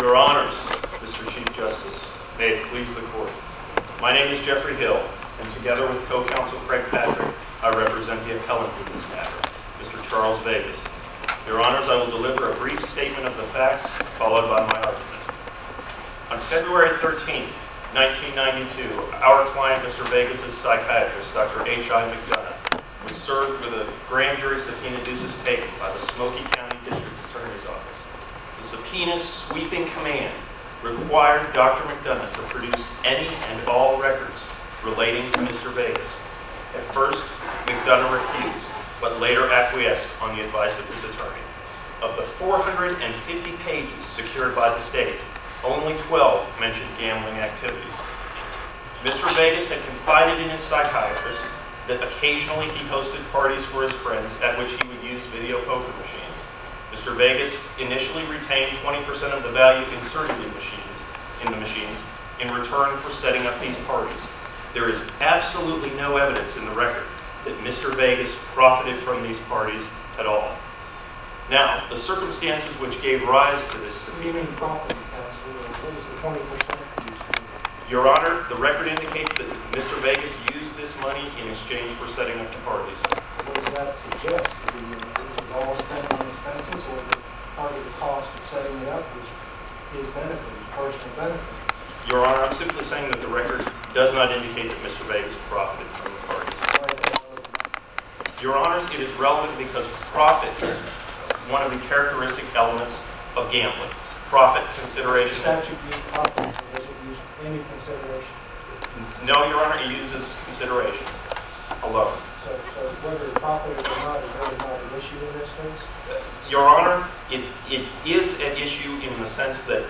Your Honors, Mr. Chief Justice, may it please the Court. My name is Jeffrey Hill, and together with co-counsel Craig Patrick, I represent the appellant in this matter, Mr. Charles Vegas. Your Honors, I will deliver a brief statement of the facts, followed by my argument. On February 13, 1992, our client, Mr. Vegas' psychiatrist, Dr. H.I. McDonough, was served with a grand jury subpoena ducis tecum by the Smoky County District Attorney's Office. The subpoena's sweeping command required Dr. McDonough to produce any and all records relating to Mr. Vegas. At first, McDonough refused, but later acquiesced on the advice of his attorney. Of the 450 pages secured by the state, only 12 mentioned gambling activities. Mr. Vegas had confided in his psychiatrist that occasionally he hosted parties for his friends at which he would use video poker machines. Mr. Vegas initially retained 20% of the value inserted in the machines in return for setting up these parties. There is absolutely no evidence in the record that Mr. Vegas profited from these parties at all. Now, the circumstances which gave rise to this subpoena. Property counsel, what was the 20% used for? Your Honor, the record indicates that Mr. Vegas used this money in exchange for setting up the parties. What does that suggest? Was it all spent on expenses, or the part of the cost of setting it up was his benefit, his personal benefit? Your Honor, I'm simply saying that the record does not indicate that Mr. Vegas profited from the parties. Why is that relevant? Your Honors, it is relevant because profit is one of the characteristic elements of gambling. Profit, consideration. The statute used profit, or does it use any consideration? No, Your Honor, it uses consideration alone. So whether profit or not is really not an issue in this case? Your Honor, it is an issue in the sense that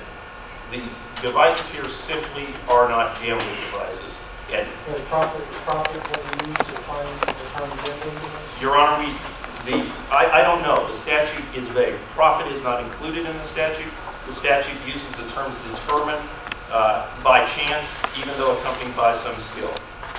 the devices here simply are not gambling devices. And Is profit what we use to find the term gambling device? Your Honor, I don't know. The statute is vague. Profit is not included in the statute. The statute uses the terms determined by chance, even though accompanied by some skill.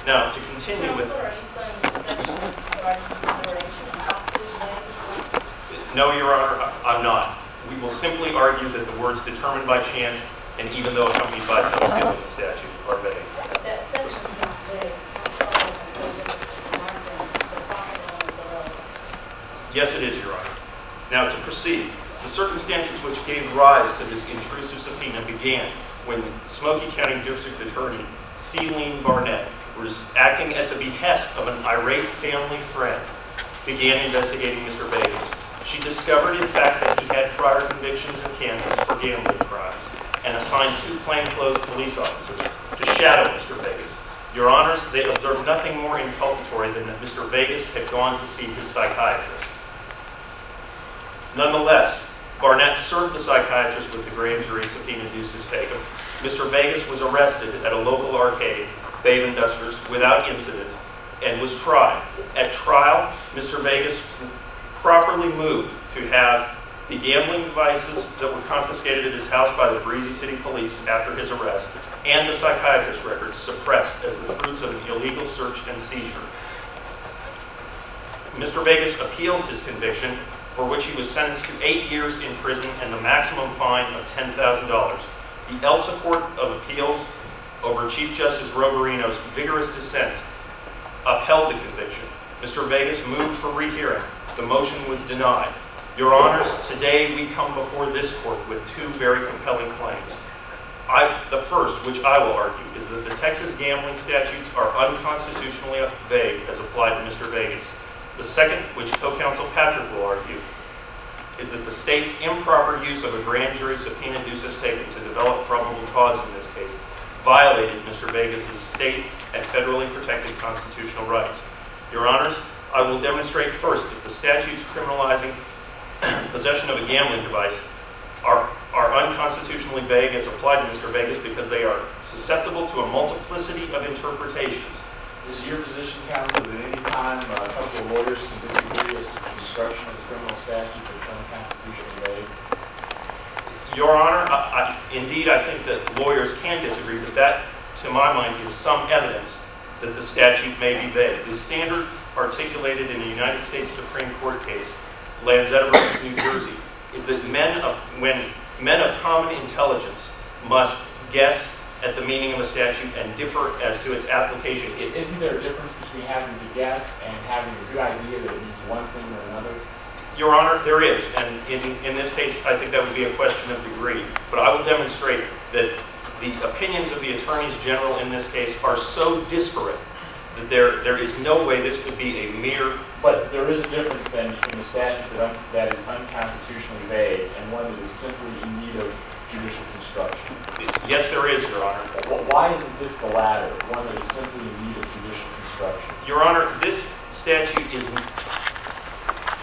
Now, to continue with... Are you saying the section regarding consideration is vague? No, Your Honor, I'm not. We will simply argue that the words determined by chance and even though accompanied by some skill in the statute are vague. But that section's not vague. Yes, it is, Your Honor. Now, to proceed, the circumstances which gave rise to this intrusive subpoena began when Smoky County District Attorney Celine Barnett was acting at the behest of an irate family friend, began investigating Mr. Vegas. She discovered, in fact, that he had prior convictions in Kansas for gambling crimes and assigned 2 plainclothes police officers to shadow Mr. Vegas. Your Honors, they observed nothing more inculpatory than that Mr. Vegas had gone to see his psychiatrist. Nonetheless, Barnett served the psychiatrist with the grand jury subpoena ducis tecum. Mr. Vegas was arrested at a local arcade, Dave & Buster's, without incident, and was tried. At trial, Mr. Vegas properly moved to have the gambling devices that were confiscated at his house by the Breezy City Police after his arrest, and the psychiatrist records suppressed as the fruits of an illegal search and seizure. Mr. Vegas appealed his conviction, for which he was sentenced to 8 years in prison and the maximum fine of $10,000. The Elsa Court of Appeals, over Chief Justice Rogarino's vigorous dissent, upheld the conviction. Mr. Vegas moved for rehearing. The motion was denied. Your Honors, today we come before this court with 2 very compelling claims. The first, which I will argue, is that the Texas gambling statutes are unconstitutionally vague as applied to Mr. Vegas. The second, which co-counsel Patrick will argue, is that the state's improper use of a grand jury subpoena ducis tecum to develop probable cause in this case violated Mr. Vegas' state and federally protected constitutional rights. Your Honors, I will demonstrate first that the statutes criminalizing possession of a gambling device are unconstitutionally vague as applied to Mr. Vegas because they are susceptible to a multiplicity of interpretations. Is your position, counsel, that any time a couple of lawyers can disagree as to the construction of the criminal statute that's unconstitutionally vague? Your Honor, indeed I think that lawyers can disagree, but that, to my mind, is some evidence that the statute may be vague. The standard articulated in a United States Supreme Court case, Lanzetta versus New Jersey, is that when Men of common intelligence must guess at the meaning of a statute and differ as to its application. Isn't there a difference between having to guess and having a good idea that it means one thing or another? Your Honor, there is, and in this case, I think that would be a question of degree. But I will demonstrate that the opinions of the attorneys general in this case are so disparate that there is no way this could be a mere... But there is a difference then between a statute that is unconstitutionally vague and one that is simply in need of judicial construction. Yes, there is, Your Honor. Why isn't this the latter, one that is simply in need of judicial construction? Your Honor, this statute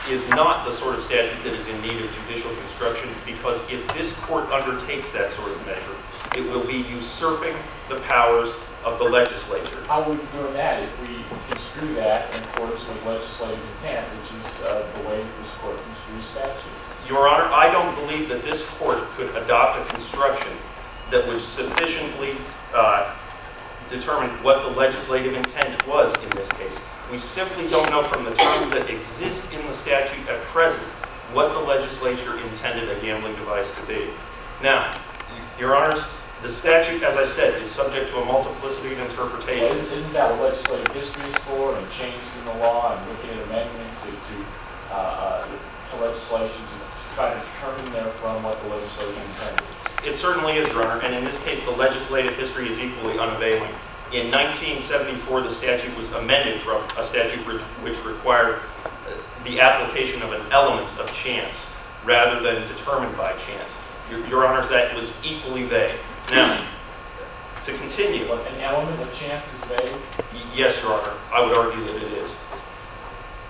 is not the sort of statute that is in need of judicial construction, because if this court undertakes that sort of measure, it will be usurping the powers of the legislature. How would we be doing that if we construe that in accordance with legislative intent, which is the way this court construes statutes? Your Honor, I don't believe that this court could adopt a construction that would sufficiently determine what the legislative intent was in this case. We simply don't know from the terms that exist in the statute at present what the legislature intended a gambling device to be. Now, Your Honors, the statute, as I said, is subject to a multiplicity of interpretations. Well, isn't that what legislative history is for, and changes in the law, and looking at amendments to legislation to try to determine therefrom what the legislature intended? It certainly is, Your Honor, and in this case, the legislative history is equally unavailing. In 1974, the statute was amended from a statute which required the application of an element of chance rather than determined by chance. Your Honors, that was equally vague. Now, to continue... An element of chance is vague? Yes, Your Honor. I would argue that it is.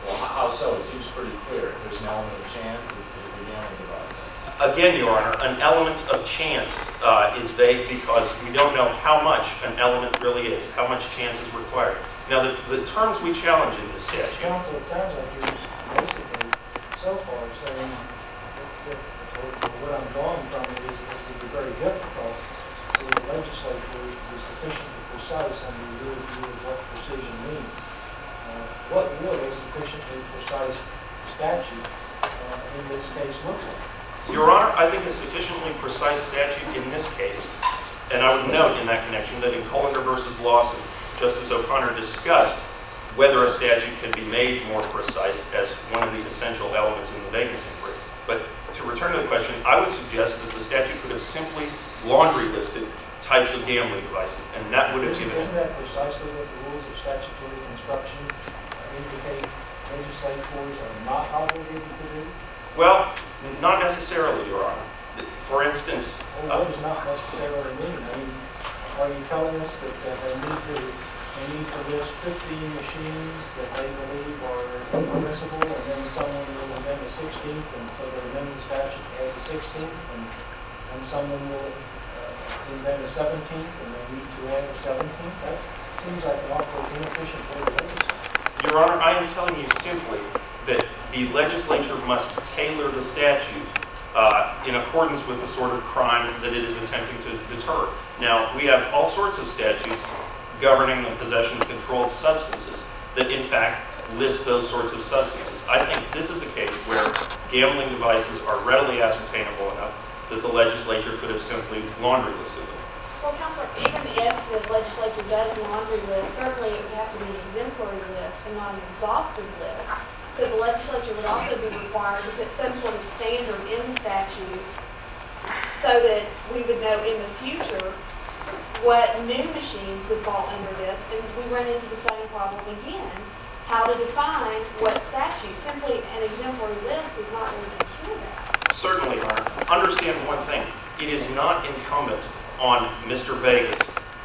Well, how so? It seems pretty clear. If there's an element of chance, it's a gambling device. Again, Your Honor, an element of chance is vague because we don't know how much an element really is, how much chance is required. Now, the terms we challenge in this statute... Counsel, it sounds like you're basically, so far, saying that what I'm drawing from it is that it would be very difficult for the legislature to be sufficiently precise on the view of what precision means. What would a sufficiently precise statute in this case look like? Your Honor, I think a sufficiently precise statute in this case, and I would note in that connection that in Collinger v. Lawson, Justice O'Connor discussed whether a statute can be made more precise as one of the essential elements in the vagueness inquiry. But to return to the question, I would suggest that the statute could have simply laundry listed types of gambling devices, and that would have given... Isn't that precisely what the rules of statutory construction indicate legislators are not obligated to do? Well, not necessarily, Your Honor. For instance... Well, what does not necessarily mean? I mean, are you telling us that they need to list 15 machines that they believe are impermissible, and then someone will invent a 16th, and so they amend the statute to add the 16th, and someone will invent a 17th, and they need to add a 17th? That seems like an awfully inefficient way to legislate. Your Honor, I am telling you simply that the legislature must tailor the statute in accordance with the sort of crime that it is attempting to deter. Now, we have all sorts of statutes governing the possession of controlled substances that, in fact, list those sorts of substances. I think this is a case where gambling devices are readily ascertainable enough that the legislature could have simply laundry listed them. Well, Counselor, even if the legislature does laundry list, certainly it would have to be an exemplary list and not an exhaustive list. So the legislature would also be required to put some sort of standard in the statute so that we would know in the future what new machines would fall under this, and we run into the same problem again. How to define what statute. Simply an exemplary list is not going to cure that. Certainly, Your Honor. Understand one thing. It is not incumbent on Mr. Vegas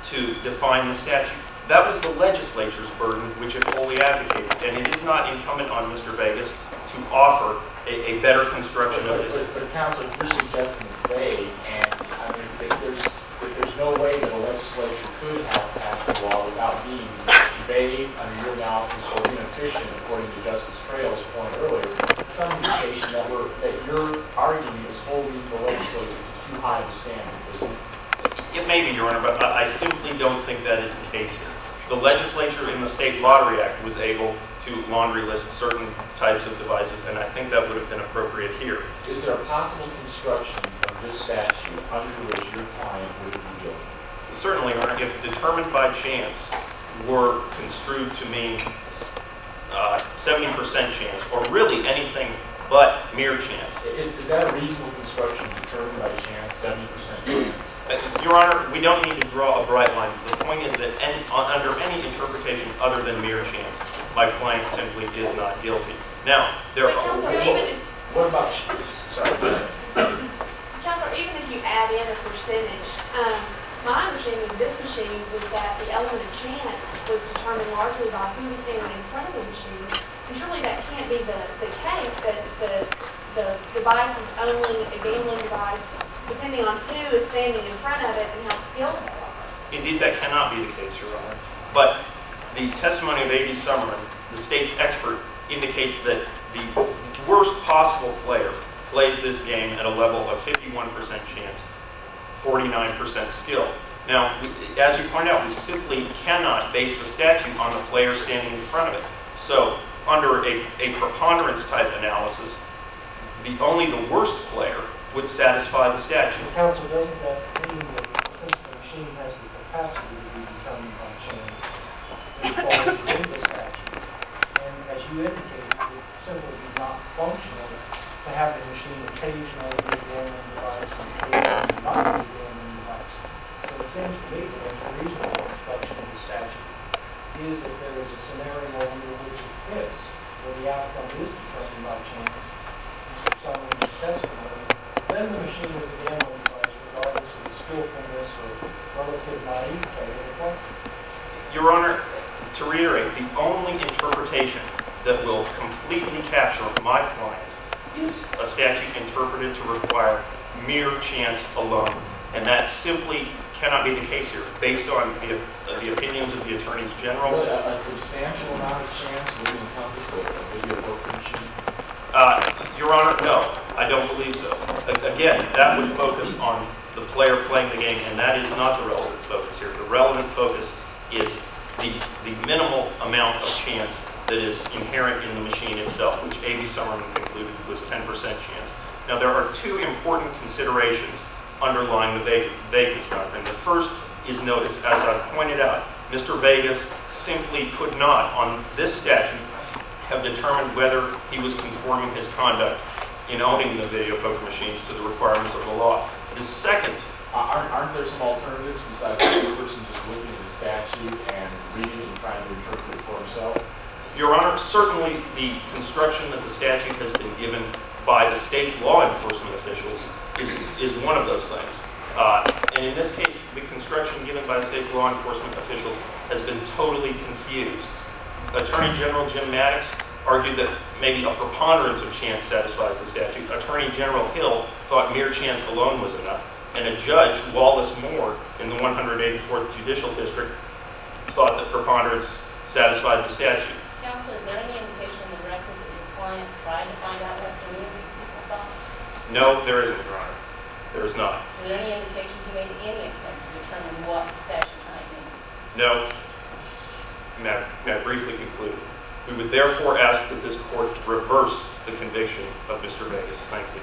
to define the statute. That was the legislature's burden, which it fully advocated, and it is not incumbent on Mr. Vegas to offer a better construction of this. But Counsel, you're suggesting it's vague, and I mean, there's no way that a legislature could have passed the law without being vague under your analysis or inefficient, according to Justice Trail's point earlier. Some indication that your argument is holding the legislature to too high of a standard, isn't it? It may be, Your Honor, but I simply don't think that is the case here. The legislature in the State Lottery Act was able to laundry list certain types of devices, and I think that would have been appropriate here. Is there a possible construction from this statute under which your client would be guilty? Certainly, Your Honor, if determined by chance were construed to mean 70% chance, or really anything but mere chance. Is that a reasonable construction determined by chance, 70% chance? Your Honor, we don't need to draw a bright line. The point is that under any interpretation other than mere chance, my client simply is not guilty. Now, there But are... Counselor, even What about, sorry, Counselor, even if you add in a percentage, my understanding of this machine was that the element of chance was determined largely by who was standing in front of the machine. And surely that can't be the case, that the device is only a gambling device depending on who is standing in front of it and how skilled they are. Indeed, that cannot be the case, Your Honor. But the testimony of A.B. Summerman, the state's expert, indicates that the worst possible player plays this game at a level of 51% chance, 49% skill. Now, as you point out, we simply cannot base the statute on the player standing in front of it. So, under a preponderance type analysis, only the worst player would satisfy the statute. Counsel, doesn't that mean that since the machine has the capacity to be determined by chance, it falls within the statute? And as you indicated, it simply is not functional to have the machine occasionally be a gambling device and occasionally not be a gambling device. So it seems to me that a reasonable construction of the statute is if there is a scenario under which it fits, where the outcome is determined by chance, Mr. Summerman's testimony, then the machine is a gambling device regardless of the skillfulness or relative naivete of the player. Your Honor, to reiterate, the only interpretation that will completely capture my client is a statute interpreted to require mere chance alone. And that simply cannot be the case here, based on the opinions of the attorneys general. Really, a substantial amount of chance would encompass a video poker machine? Your Honor, no, I don't believe so. Again, that would focus on the player playing the game, and that is not the relevant focus here. The relevant focus is the minimal amount of chance that is inherent in the machine itself, which A.B. Summerman concluded was 10% chance. Now, there are two important considerations underlying the vagueness doctrine. The first is notice. As I pointed out, Mr. Vegas simply could not, on this statute, have determined whether he was conforming his conduct in owning the video poker machines to the requirements of the law. The second... Aren't there some alternatives besides the person just looking at the statute and reading and trying to interpret it for himself? Your Honor, certainly the construction that the statute has been given by the state's law enforcement officials is one of those things. And in this case, the construction given by the state's law enforcement officials has been totally confused. Attorney General Jim Maddox argued that maybe a preponderance of chance satisfies the statute. Attorney General Hill thought mere chance alone was enough. And a judge, Wallace Moore, in the 184th Judicial District, thought that preponderance satisfied the statute. Counselor, is there any indication in the record that your client tried to find out what the meaning people thought? No, there isn't, Your Honor. There is not. Is there any indication he made any attempt to determine what the statute might mean? No. May I briefly conclude? We would therefore ask that this court reverse the conviction of Mr. Vegas. Thank you.